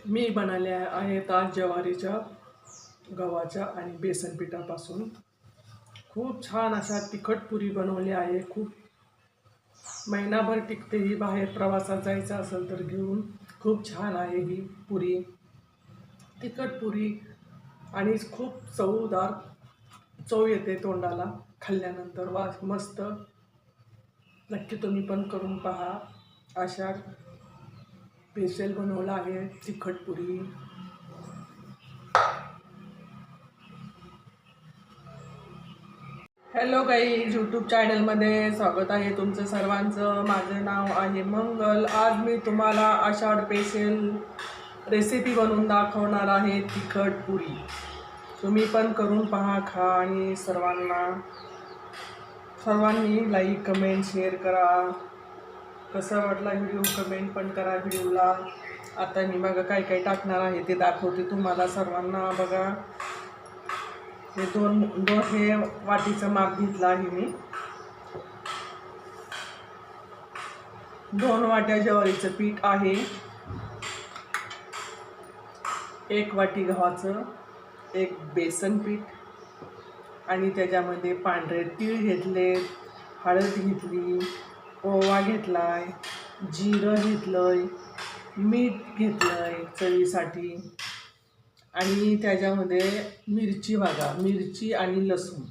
मी बनवल्या आहेत आज ज्वारीच्या गव्हाच्या आणि बेसन पिठापासून खूप छान अशा तिखट पुरी बनवली आहे। खूप महिनाभर टिकते ही, बाहेर प्रवासात जायचं असेल तर घेऊन। खूप छान आहे ही पुरी, तिखट पुरी आणि खूप चवदार चव येते तोंडाला खाल्ल्यानंतर। वास मस्त, नक्की तुम्ही पण करून पहा। अशा स्पेशल बनवला आहे तिखट पुरी। हॅलो गाईज, यूट्यूब चॅनलमध्ये स्वागत आहे तुमचं सर्वांचं। माझं नाव आहे मंगल। आज मी तुम्हाला आषाढ स्पेशल रेसिपी बनवून दाखवणार आहे तिखट पुरी। तुम्ही पण करून पहा, खा आणि सर्वांनी लाईक कमेंट शेअर करा। कसा वाटला व्हिडिओ कमेंट पण करा व्हिडिओला। आता मी बघा काय काय टाकणार आहे ते दाखवते तुम्हाला सर्वांना। बघा हे दोन हे वाटीचं माप घेतलं आहे मी। 2 वाट्या ज्वारीचं पीठ आहे, 1 वाटी गव्हाचं, 1 बेसन पीठ आणि त्याच्यामध्ये पांढरे तीळ घेतले, हळद घेतली, ओवा घेतलाय, जिरं घेतलंय, मीठ घेतलंय चवीसाठी आणि त्याच्यामध्ये मिरची बघा, मिरची आणि लसूण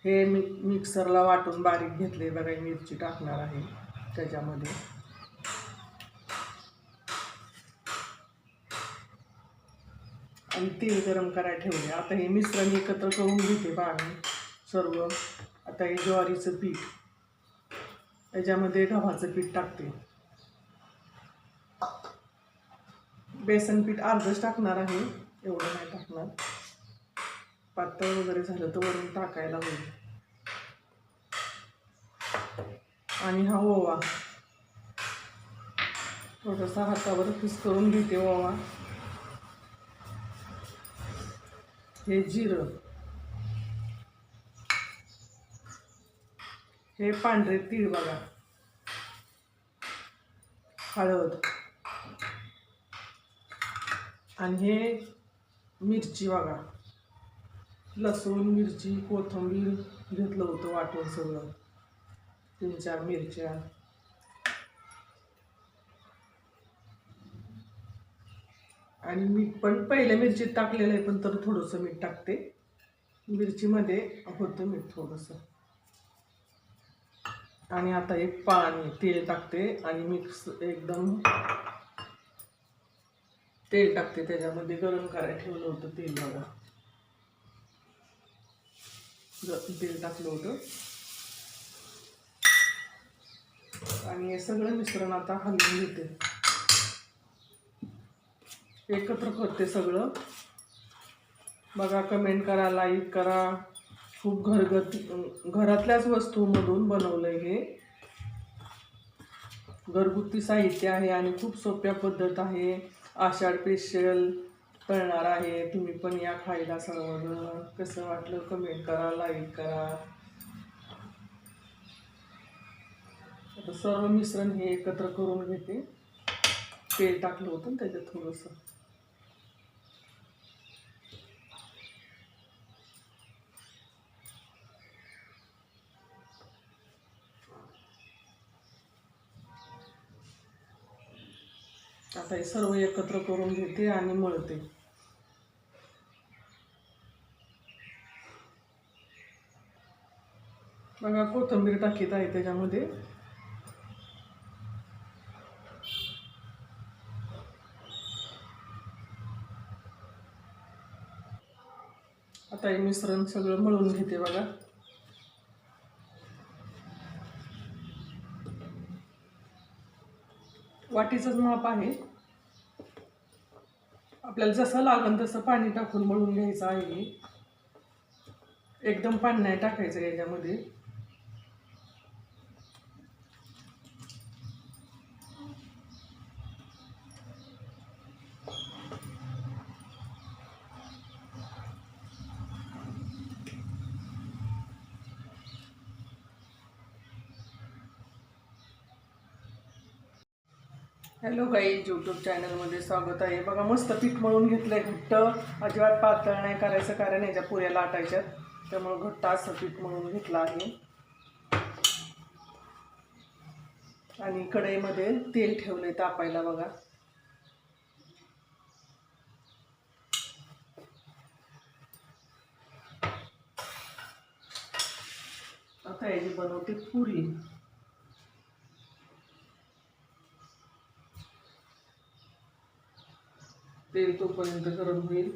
हे मिक्सरला वाटून बारीक घेतले बघा। मिरची टाकणार आहे त्याच्यामध्ये आणि तेल गरम करायला ठेवले। आता हे मिश्रण एकत्र करून घेते बघा मी सर्व। आता हे ज्वारीचं पीठ, त्याच्यामध्ये गव्हाचं पीठ टाकते, बेसन पीठ अर्धच टाकणार आहे, एवढं नाही टाकणार, पातळ वगैरे झालं तर वरून टाकायला होईल। आणि हा ओवा थोडासा हातावर फिस करून घेते ओवा। हे जिरं, हे पांढरे तीळ बघा, हळद आणि हे मिरची बघा, लसूण मिरची कोथिंबीर घेतलं होतं वाटून सगळं, 3-4 मिरच्या आणि मीठ पण पहिल्या मिरचीत टाकलेलं आहे, पण तर थोडंसं मीठ टाकते। मिरचीमध्ये होतं मीठ थोडंसं। आणि आता एक पाणी तेल टाकते आणि मिक्स एकदम तेल टाकते त्याच्यामध्ये। गरम करायला ठेवलं होतं तेल बघा, तेल टाकलं होतं आणि हे सगळं मिश्रण आता हलवून घेते, एकत्र करते सगळं बघा। कमेंट करा, लाईक करा। खूप घरातल्याच वस्तूमधून बनवलंय हे, घरगुती साहित्य आहे आणि खूप सोप्या पद्धत आहे। आषाढ स्पेशल करणार आहे, तुम्ही पण या खायला सर्वजण। कसं वाटलं कमेंट करा, लाईक करा। आता सर्व मिश्रण हे एकत्र करून घेते, तेल टाकलं होतं त्याच्यात थोडंसं। आता हे सर्व एकत्र करून घेते आणि मळते। बघा कोथिंबीर टाकीत आहे त्याच्यामध्ये, आता हे मिश्रण सगळं मळून घेते बघा। वाटीचंच माप आहे, आपल्याला जसं लागेल तसं पाणी टाकून मळून घ्यायचं आहे। एकदम पाणी नाही टाकायचं याच्यामध्ये। हॅलो गाईज, यूट्यूब चॅनलमध्ये स्वागत आहे. बघा, मस्त पीठ मळून घेतलं आहे घट्ट. अजिबात पातळ नाही करायचं, कारण याच्या पुऱ्या लाटायच्यात, त्यामुळं घट्ट असं पीठ मळून घेतलं आहे. आणि कढईमध्ये तेल ठेवलंय तापायला. बघा, आता याची बनवते पुरी. तेल तोपर्यंत गरम होईल.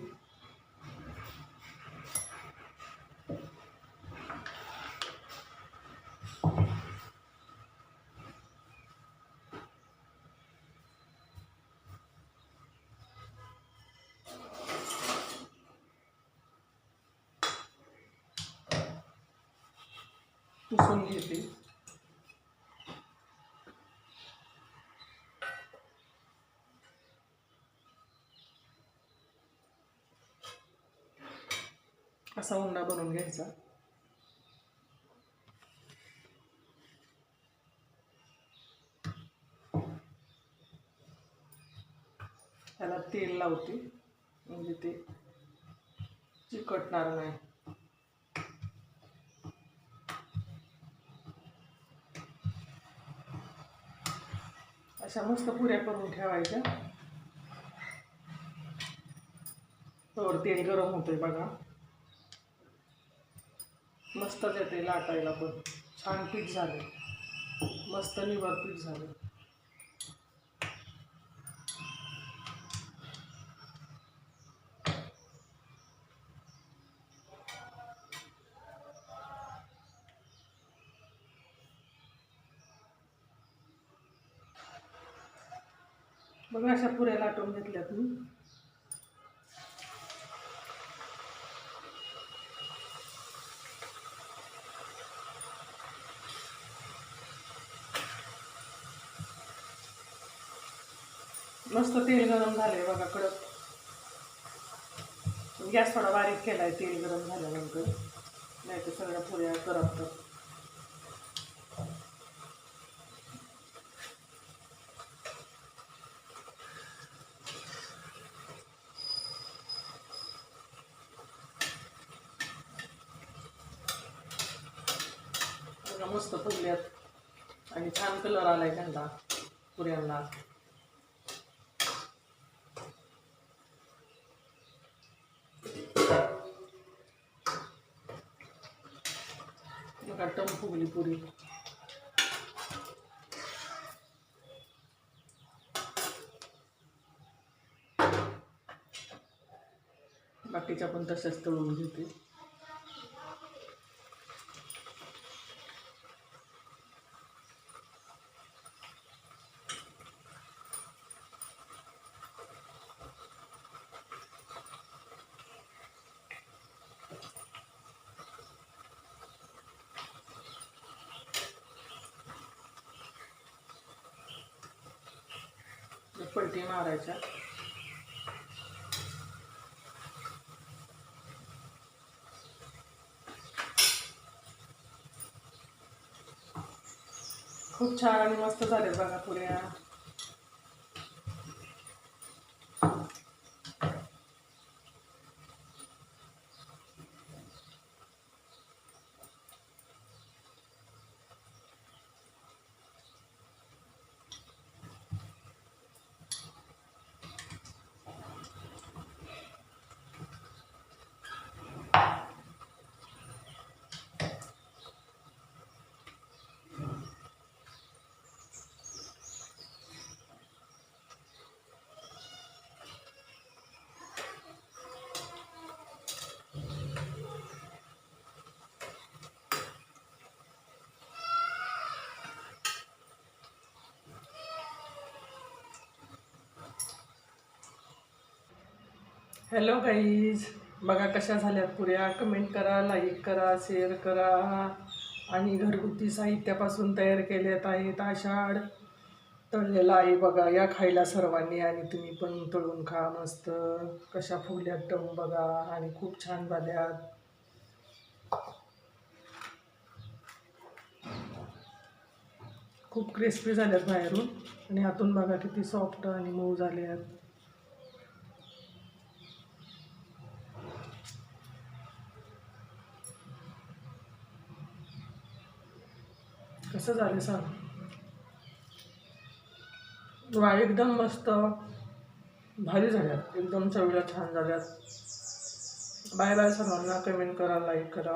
पुसून घेते. असा उंडा बनवून घ्यायचा. त्याला तेल लावते, म्हणजे ते चिकटणार नाही. अशा मस्त पुऱ्या करून ठेवायच्या. तर तेल गरम होते. बघा, मस्तच येते लाटायला, पण छान पीठ झाले, मस्त निवड पीठ झालं. बघा, अशा पुऱ्या लाटून घेतल्यात मी. मस्त तेल गरम झालंय. बघा, कडक. गॅस थोडा बारीक केलाय तेल गरम झाल्यानंतर, नाही तर सगळ्या पुऱ्या करपतात. बघा, मस्त फुगल्यात आणि छान कलर आलाय त्यांना पुऱ्यांना. बघा, टम फुगली पुरी. बाकीच्या पण तशाच तळून घेते. पलटी मारायच्या. खूप छान आणि मस्त झाले. बघा, पुऱ्या. हॅलो गाईज, बघा कशा झाल्यात पुऱ्या. कमेंट करा, लाईक करा, शेअर करा. आणि घरगुती साहित्यापासून तयार केल्यात आहेत. आषाढ तळलेला आहे. बघा, या खायला सर्वांनी, आणि तुम्ही पण तळून खा. मस्त कशा फुगल्यात टम. बघा, आणि खूप छान झाल्यात. खूप क्रिस्पी झाल्यात बाहेरून. आणि आतून बघा किती सॉफ्ट आणि मऊ झाले आहेत. कसं झालं सांग. वा एकदम मस्त भारी झाल्यात, एकदम चवीला छान झाल्यात. बाय बाय सर्वांना. कमेंट करा, लाईक करा.